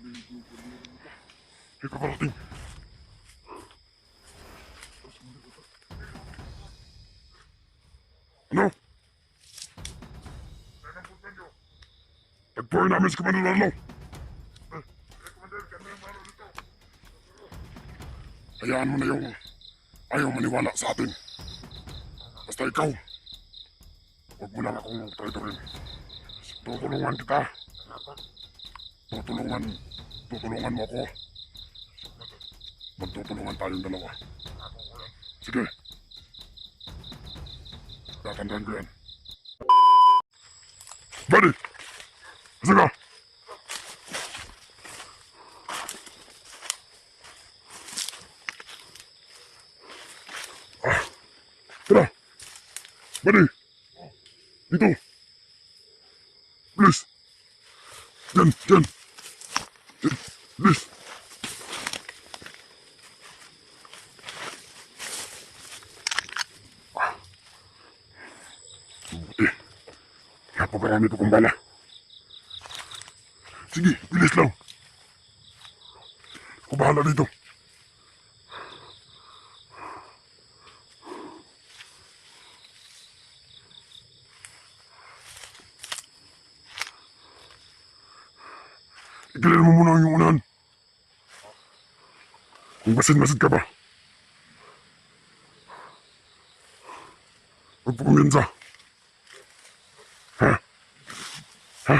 May paparating. Ano? Tagpuan namin si Commander Arlo. Hayaan mo na yung ayaw maniwala sa atin. Basta ikaw, huwag mo lang akong traidorin. Tutulungan kita. Tutulungan mo ako. Magtutulungan tayong dalawa. Sige. Tatandaan ko yan. Buddy! Kasi ka! Tara! Buddy! Dito! Please! Diyan! Please! Buti. Napakarami pa kong bala. Sige, bilis lang. Ako bahala dito. Igilan mo muna yung unahan. Kung masid ka ba. Huwag po kuminsa. Ha? Ha?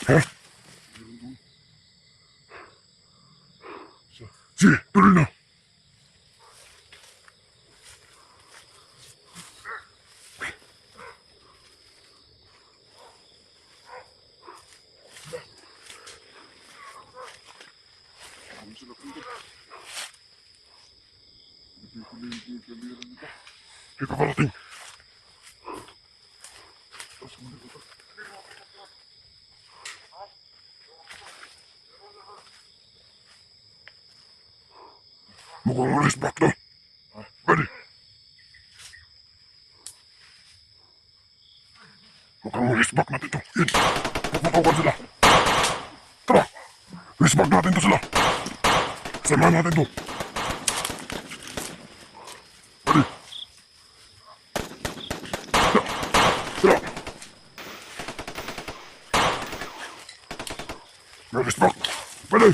Ha? Sige, tuloy na. May paparating. Mukhang alis back na. Pwede. Mukhang alis back natin to. Yan. Puputukan sila. Tara. Alis back natin to sila. Samahan natin to. Pwede. Tara. Alis back. Pwede.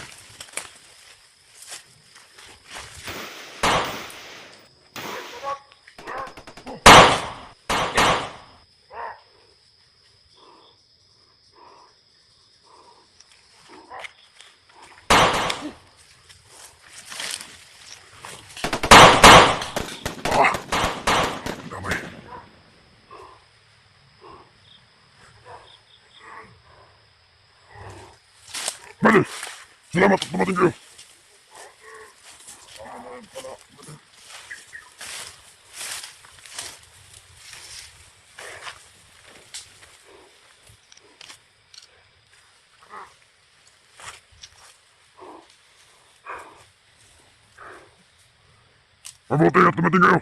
Damay. Pwede. Salamat at dumating kayo. Mabuti at dumating kayo.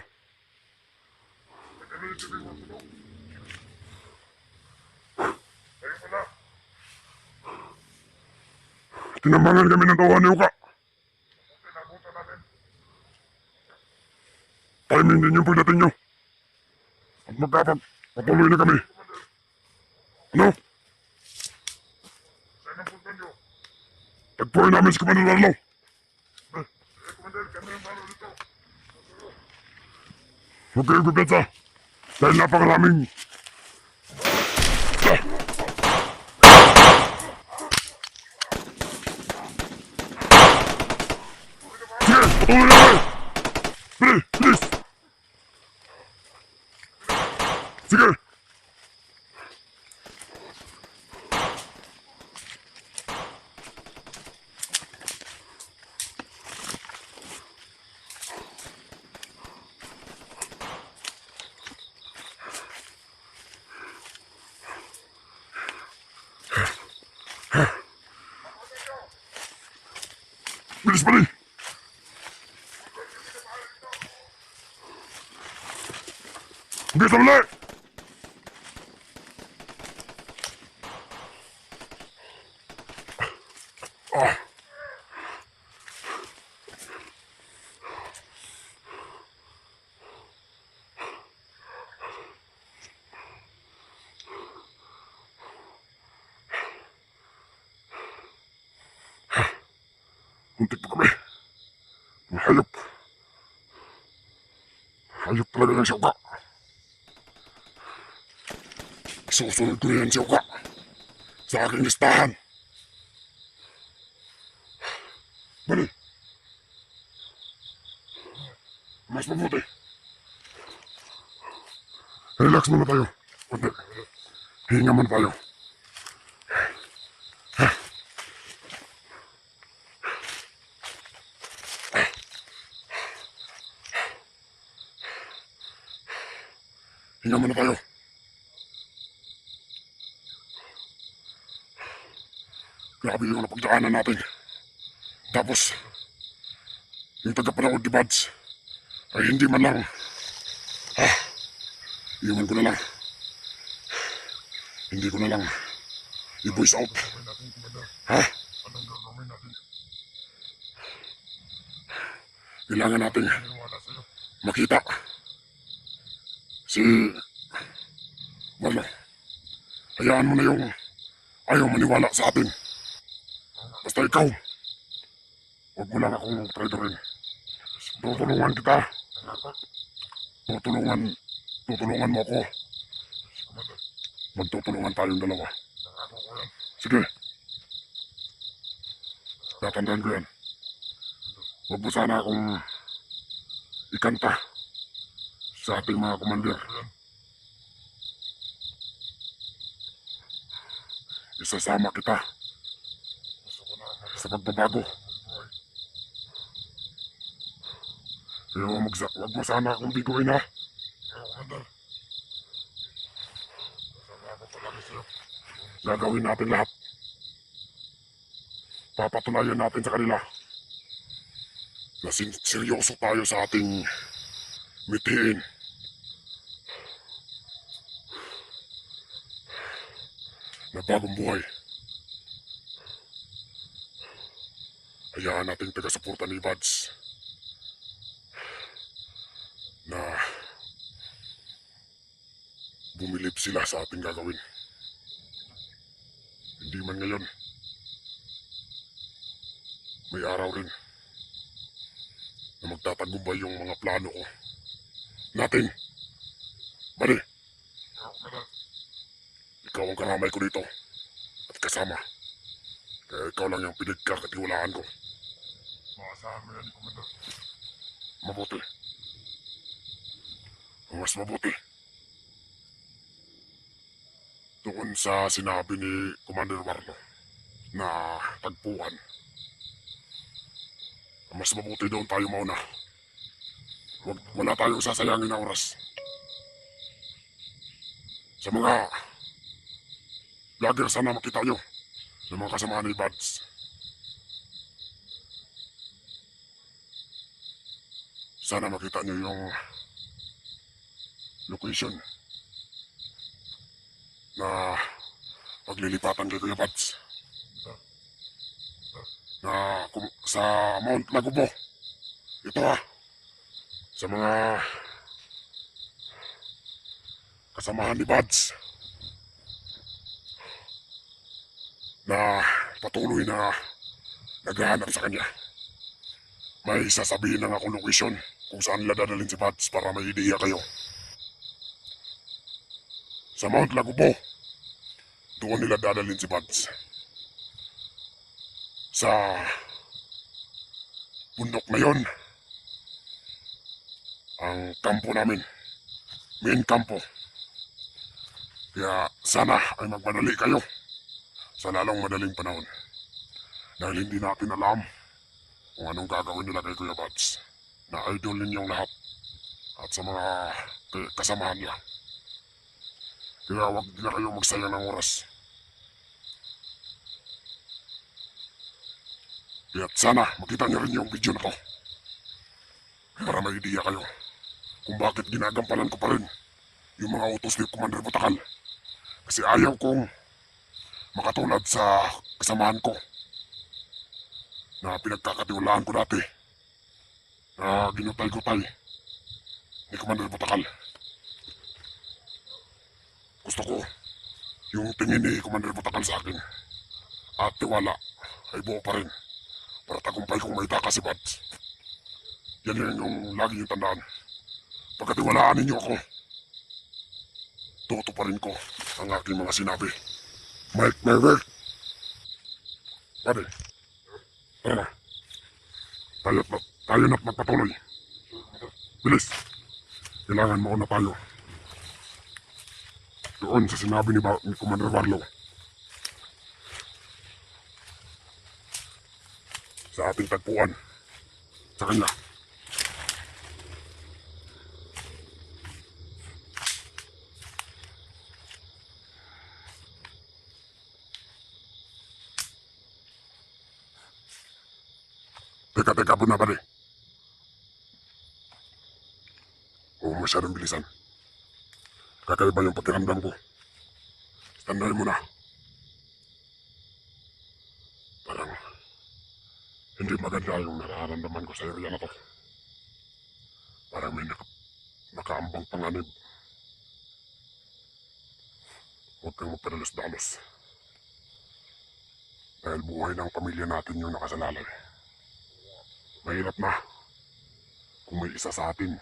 Tinambangan kami ng tawa ni Uka. Timing din yung pagdating nyo. At magkapag-patuloy na kami. Ano? Tagpuan namin si Commander Arlo. Huwag kayong bibeta. Dahil napakaraming... Sige, patuloy na kami! Bilis! Sige! Bilis pa rin! Sige, sandali! Ah, muntik pa kami. Ang hayop. Hayop talaga yung siyuka. Susunod ko yan siyuka. Sa aking listahan. Bali. Mas mabuti. Relax muna tayo. Kunti. Hinga muna tayo. Hinga muna tayo. Grabe yung napagdaanan natin. Tapos, yung tagapanood ni Buds ay hindi man lang. Iwan ko na lang. Hindi ko na lang i-voice out. Ha? Kailangan natin makita si Marlo. Hayaan mo na yung ayaw maniwala sa atin. Basta ikaw, huwag mo lang akong traidorin. Tutulungan kita. Tutulungan mo ako. Magtutulungan tayong dalawa. Sige. Tatandaan ko yan. Huwag mo sana akong ikanta sa ating mga komander. Isasama kita sa pagbabago. Kaya huwag mo sana akong biguin, ha? Gagawin natin lahat. Papatunayan natin sa kanila na seryoso tayo sa ating mithiin. Na bagong buhay. Hayaan nating taga-suporta ni Buds na bumilib sila sa ating gagawin. Hindi man ngayon, may araw rin na magtatagumpay yung mga plano ko. Natin! Bali! Ikaw ang karamay ko dito at kasama. Kaya ikaw lang yung pinagkakatiwalaan ko. Maasahan mo yan, Commander. Mabuti. Mas mabuti. Doon sa sinabi ni Commander Marlo na tagpuan. Mas mabuti doon tayo mauna. Wala tayong sasayangin na oras. Sa mga vlogger, sana makita nyo ng mga kasama ni Buds. Sana makita nyo yung location na paglilipatan kay Kuya Buds. Na sa Mount Lagubo. Ito, ha. Sa mga kasamahan ni Buds na patuloy na naghahanap sa kanya. May sasabihin lang akong location kung saan nila dadalhin si Buds para may ideya kayo. Sa Mount Lagubo, doon nila dadalhin si Buds. Sa bundok na yon, ang kampo namin, main kampo. Kaya sana ay magmadali kayo sa lalong madaling panahon. Dahil hindi natin alam kung anong gagawin nila kay Kuya Buds, na idol ninyong lahat at sa mga kasamahan niya. Kaya huwag na kayo magsayang ng oras. Kaya sana makita niyo rin yung video na to para may ideya kayo kung bakit ginagampanan ko pa rin yung mga utos ni Commander Butakal. Kasi ayaw kong makatulad sa kasamahan ko na pinagkakatiwalaan ko dati na ginutay-gutay ni Commander Butakal. Gusto ko yung tingin ni Commander Butakal sa akin at tiwala ay buo pa rin para tagumpay kong may taka si Buds. Yan yung lagi yung tandaan. Pagkatiwalaan ninyo ako, tutuparin ko ang aking mga sinabi. Mike Merrick! Pare, tara na. Tayo na't magpatuloy. Bilis! Kailangan mauna tayo. Doon sa sinabi ni Commander Barlow. Sa ating tagpuan. Sa kanya. Teka po na pare. Huwag masyadong bilisan. Kakaiba yung pakiramdam ko. Standard mo na. Parang hindi maganda yung nararamdaman ko sa area na to. Parang may nakaambang panganib. Huwag kang magpadalos-dalos. Dahil buhay ng pamilya natin yung nakasalalay. Mahirap na kung may isa sa atin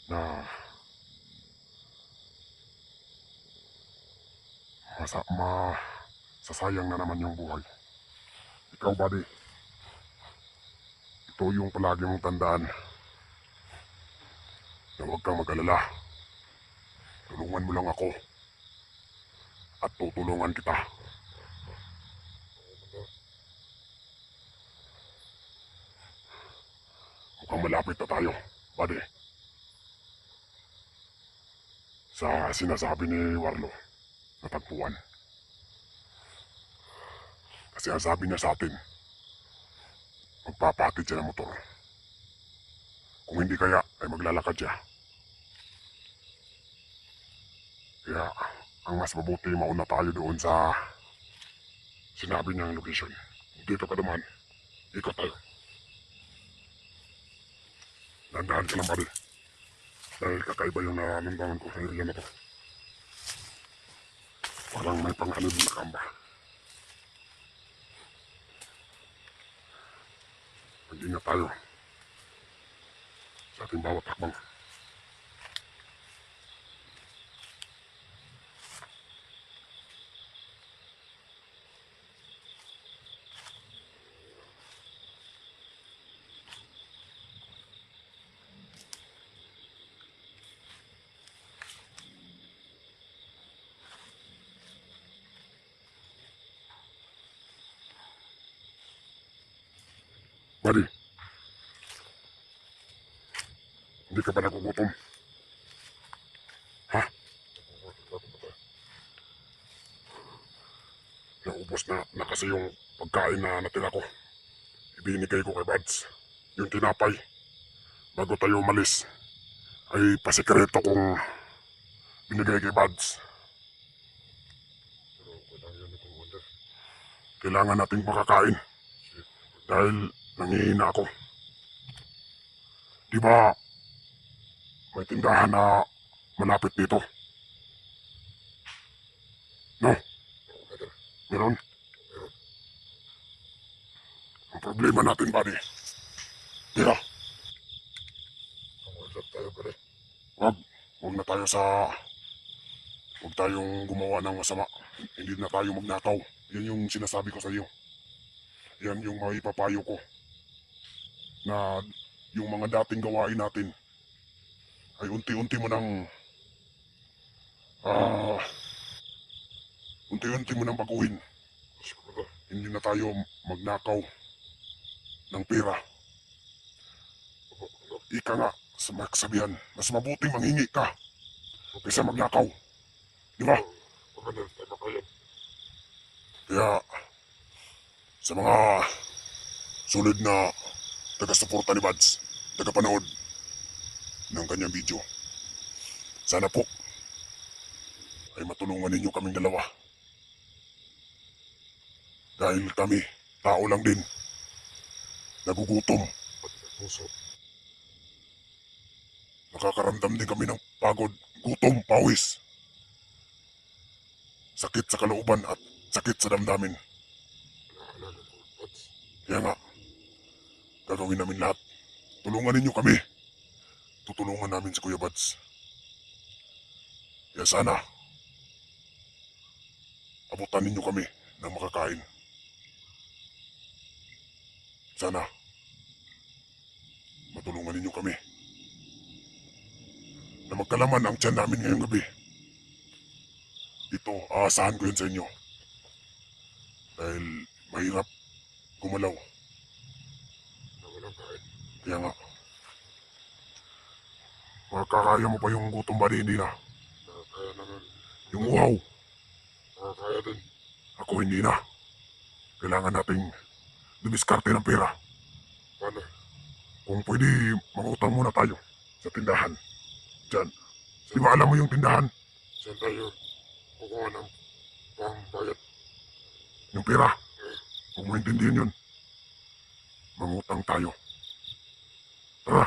na masasayang na naman yung buhay. Ikaw, buddy, ito yung palagi mong tandaan na huwag kang mag-alala. Tulungan mo lang ako at tutulungan kita. Mukhang malapit na tayo, buddy. Sa sinasabi ni Warlo na tagpuan. Kasi ang sabi niya sa atin, magpapatid siya ng motor. Kung hindi kaya, ay maglalakad siya. Kaya, ang mas mabuti mauna tayo doon sa sinabi niyang location. Dito ka naman, ikot tayo. Dandahan ka lang, buddy. Dahil kakaiba yung nararamdaman ko sa area na to. Parang may panganib na kamba. Mag-ingat tayo sa ating bawat hakbang. Buddy, hindi ka ba nagugutom? Ha? Naubos na kasi yung pagkain na natira ko. Ibinigay ko kay Buds. Yung tinapay. Bago tayo umalis, ay pasikreto kong binigay kay Buds. Kailangan nating makakain. Dahil nangihina ako. Di ba may tindahan na malapit dito? No? Meron? Ang problema natin, buddy. Tira. Huwag na tayo sa... Huwag tayong gumawa ng masama. Hindi na tayo magnakaw. Yan yung sinasabi ko sa iyo. Yan yung maipapayo ko. Na yung mga dating gawain natin ay unti-unti mo nang unti-unti mo nang baguhin. Hindi na tayo magnakaw ng pera. Ika nga sa magsabihan, mas mabuting manghingi ka kaysa magnakaw. Di ba? Kaya sa mga sunod na taga-suporta ni Buds, taga-panood ng kanyang video, Sana po ay matulungan ninyo kaming dalawa. Dahil kami, tao lang din. Nagugutom. Pati ng puso. Nakakaramdam din kami ng pagod, gutom, pawis. Sakit sa kalooban at sakit sa damdamin. Kaya nga, gagawin namin lahat. Tulungan ninyo kami. Tutulungan namin si Kuya Bads. Kaya sana, abutan ninyo kami ng makakain. Sana, matulungan ninyo kami na magkalaman ang tiyan namin ngayong gabi. Ito, aasahan ko yun sa inyo. Dahil mahirap gumalaw. Kaya nga, makakaya mo pa yung gutom ba hindi na? Kaya naman. Yung uhaw. Kaya din. Ako hindi na. Kailangan nating dumiskarte ng pera. Paano? Kung pwede, mangutang muna tayo sa tindahan. Diyan. Di ba alam mo yung tindahan? Saan tayo kukuha ng pangbayad? Yung pera. Kung maintindihan yun, mangutang tayo. Tara.